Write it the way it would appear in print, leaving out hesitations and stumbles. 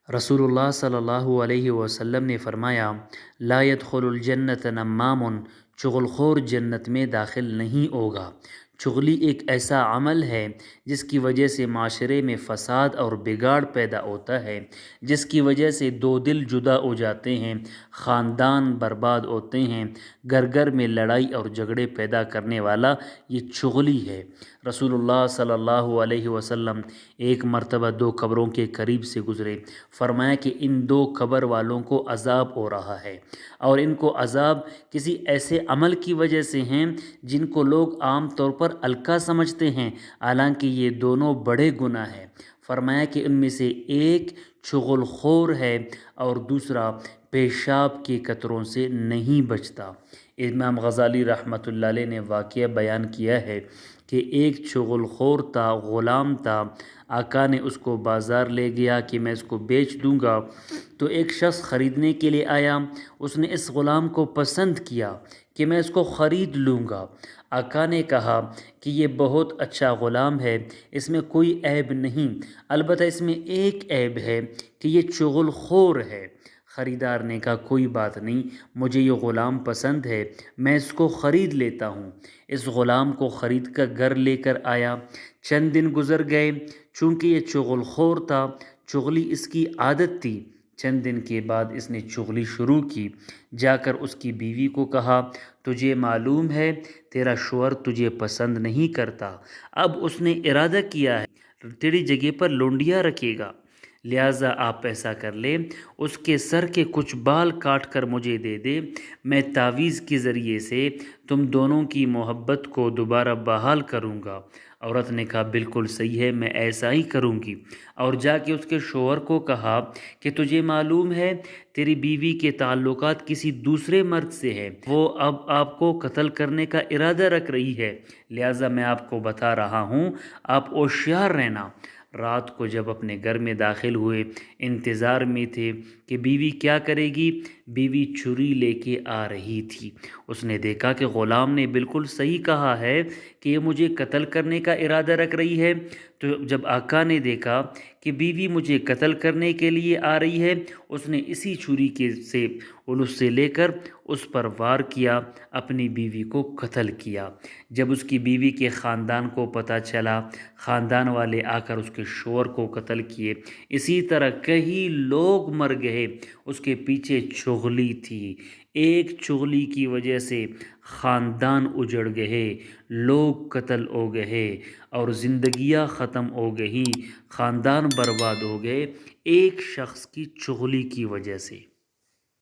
रसूलुल्लाह सल्लल्लाहु अलैहि वसल्लम ने फरमाया, ला यदखुलुल जन्नत नम्मामुन, चुगलखोर जन्नत में दाखिल नहीं होगा। चुगली एक ऐसा अमल है जिसकी वजह से माशरे में फ़साद और बिगाड़ पैदा होता है, जिसकी वजह से दो दिल जुदा हो जाते हैं, ख़ानदान बर्बाद होते हैं। घर घर में लड़ाई और झगड़े पैदा करने वाला ये चुगली है। रसूलुल्लाह सल्लल्लाहु अलैहि वसल्लम एक मर्तबा दो कब्रों के करीब से गुज़रे। फरमाया कि इन दो कब्र वालों को अज़ाब हो रहा है और इनको अज़ाब किसी ऐसे अमल की वजह से हैं जिनको लोग आम तौर पर हल्का समझते हैं, हालांकि ये दोनों बड़े गुनाह हैं। फरमाया कि उनमें से एक चुगलखोर है और दूसरा पेशाब के कतरों से नहीं बचता। इमाम गज़ाली रहमतुल्लाह अलैह ने वाक़या बयान किया है कि एक चुगलखोर था, ग़ुलाम था। आका ने उसको बाज़ार ले गया कि मैं इसको बेच दूंगा। तो एक शख्स ख़रीदने के लिए आया, उसने इस ग़ुलाम को पसंद किया कि मैं इसको ख़रीद लूँगा। आका ने कहा कि ये बहुत अच्छा ग़ुलाम है, इसमें कोई ऐब नहीं, अलबत्ता इसमें एक ऐब है कि ये चुगलखोर है। ख़रीदार ने कहा कोई बात नहीं, मुझे ये ग़ुलाम पसंद है, मैं इसको ख़रीद लेता हूँ। इस ग़ुलाम को ख़रीद कर घर लेकर आया। चंद दिन गुज़र गए, चूँकि ये चुगलखोर था, चुगली इसकी आदत थी। चंद दिन के बाद इसने चुगली शुरू की। जाकर उसकी बीवी को कहा, तुझे मालूम है तेरा शौहर तुझे पसंद नहीं करता, अब उसने इरादा किया है तेरी जगह पर लौंडिया रखेगा, लिहाजा आप ऐसा कर ले, उसके सर के कुछ बाल काट कर मुझे दे दे, मैं तावीज़ के ज़रिए से तुम दोनों की मोहब्बत को दोबारा बहाल करूँगा। औरत ने कहा बिल्कुल सही है, मैं ऐसा ही करूँगी। और जाके उसके शौहर को कहा कि तुझे मालूम है तेरी बीवी के ताल्लुकात किसी दूसरे मर्द से है, वो अब आपको कत्ल करने का इरादा रख रही है, लिहाजा मैं आपको बता रहा हूँ आप होशियार रहना। रात को जब अपने घर में दाखिल हुए, इंतज़ार में थे कि बीवी क्या करेगी। बीवी छुरी लेके आ रही थी। उसने देखा कि ग़ुलाम ने बिल्कुल सही कहा है कि ये मुझे कत्ल करने का इरादा रख रही है। तो जब आका ने देखा कि बीवी मुझे कत्ल करने के लिए आ रही है, उसने इसी छुरी के से उससे लेकर उस पर वार किया, अपनी बीवी को कत्ल किया। जब उसकी बीवी के ख़ानदान को पता चला, ख़ानदान वाले आकर उसके शौहर को कत्ल किए। इसी तरह कई लोग मर गए, उसके पीछे चुगली थी। एक चुगली की वजह से ख़ानदान उजड़ गए, लोग कत्ल हो गए और ज़िंदगियां ख़त्म हो गई, ख़ानदान बर्बाद हो गए, एक शख्स की चुगली की वजह से।